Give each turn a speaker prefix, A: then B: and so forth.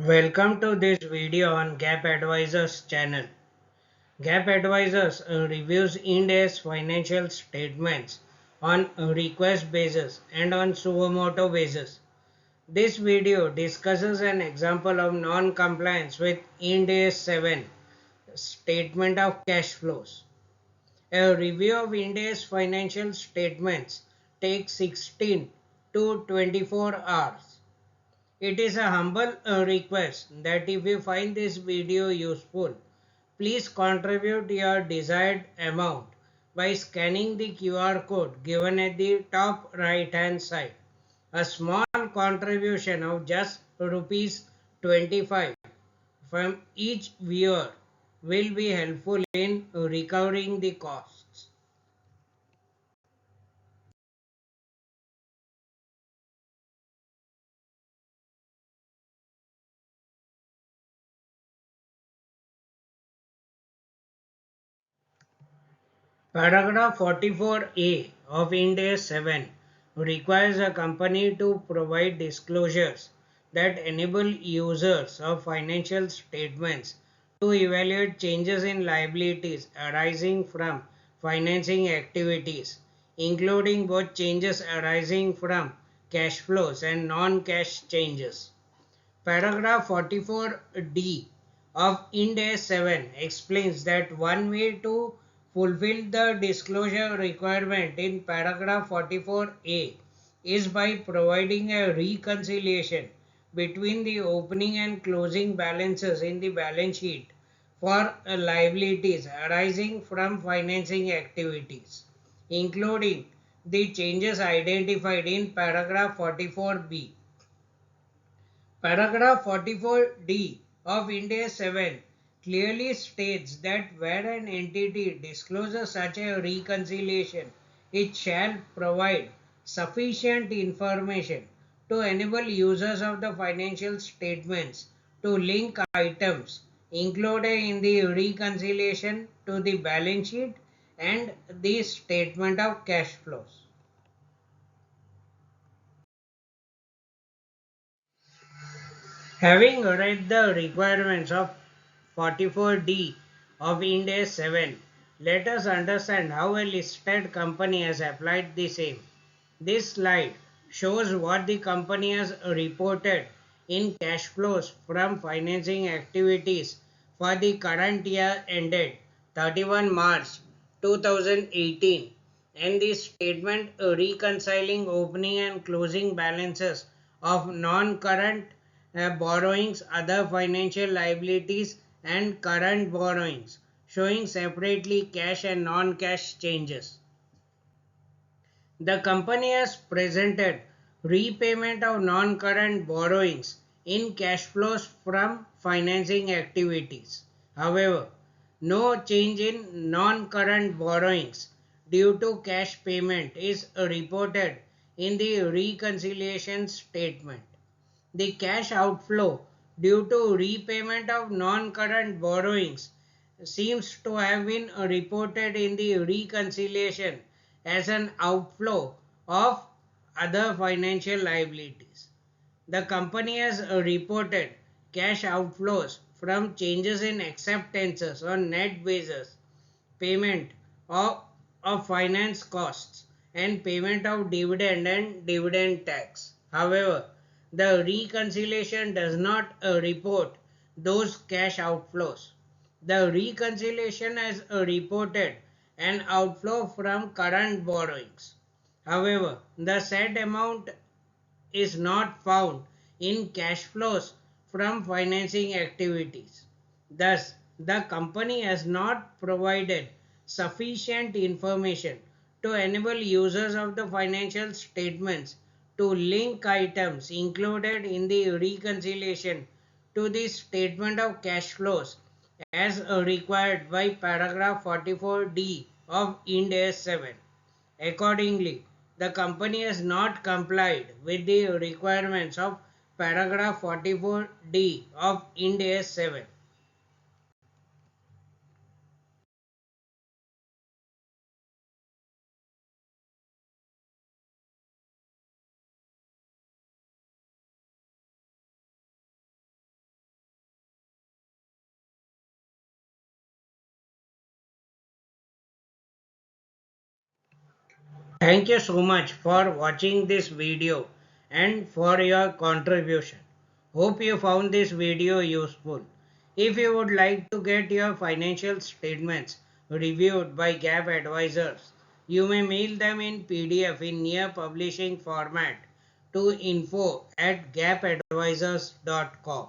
A: Welcome to this video on GAAP Advisors channel. GAAP Advisors reviews Ind AS financial statements on a request basis and on suo motu basis. This video discusses an example of non-compliance with Ind AS 7 Statement of Cash Flows. A review of Ind AS financial statements takes 16 to 24 hours. It is a humble request that if you find this video useful, please contribute your desired amount by scanning the QR code given at the top right hand side. A small contribution of just rupees 25 from each viewer will be helpful in recovering the costs. Paragraph 44A of Ind AS 7 requires a company to provide disclosures that enable users of financial statements to evaluate changes in liabilities arising from financing activities, including both changes arising from cash flows and non-cash changes. Paragraph 44D of Ind AS 7 explains that one way to fulfill the disclosure requirement in paragraph 44A is by providing a reconciliation between the opening and closing balances in the balance sheet for liabilities arising from financing activities, including the changes identified in paragraph 44B. Paragraph 44D of Ind AS 7 clearly states that where an entity discloses such a reconciliation, it shall provide sufficient information to enable users of the financial statements to link items included in the reconciliation to the balance sheet and the statement of cash flows. Having read the requirements of 44D of Ind AS 7, let us understand how a listed company has applied the same. This slide shows what the company has reported in cash flows from financing activities for the current year ended 31 March 2018 and the statement reconciling opening and closing balances of non-current borrowings, other financial liabilities and current borrowings, showing separately cash and non-cash changes. The company has presented repayment of non-current borrowings in cash flows from financing activities. However, no change in non-current borrowings due to cash payment is reported in the reconciliation statement. The cash outflow due to repayment of non-current borrowings seems to have been reported in the reconciliation as an outflow of other financial liabilities. The company has reported cash outflows from changes in acceptances on net basis, payment of, of finance costs, and payment of dividend and dividend tax. However, the reconciliation does not report those cash outflows. The reconciliation has reported an outflow from current borrowings. However, the said amount is not found in cash flows from financing activities. Thus, the company has not provided sufficient information to enable users of the financial statements to link items included in the reconciliation to the statement of cash flows as required by paragraph 44D of Ind AS 7. Accordingly, the company has not complied with the requirements of paragraph 44D of Ind AS 7. Thank you so much for watching this video and for your contribution. Hope you found this video useful. If you would like to get your financial statements reviewed by GAAP Advisors, you may mail them in PDF in near publishing format to info@gapadvisors.com.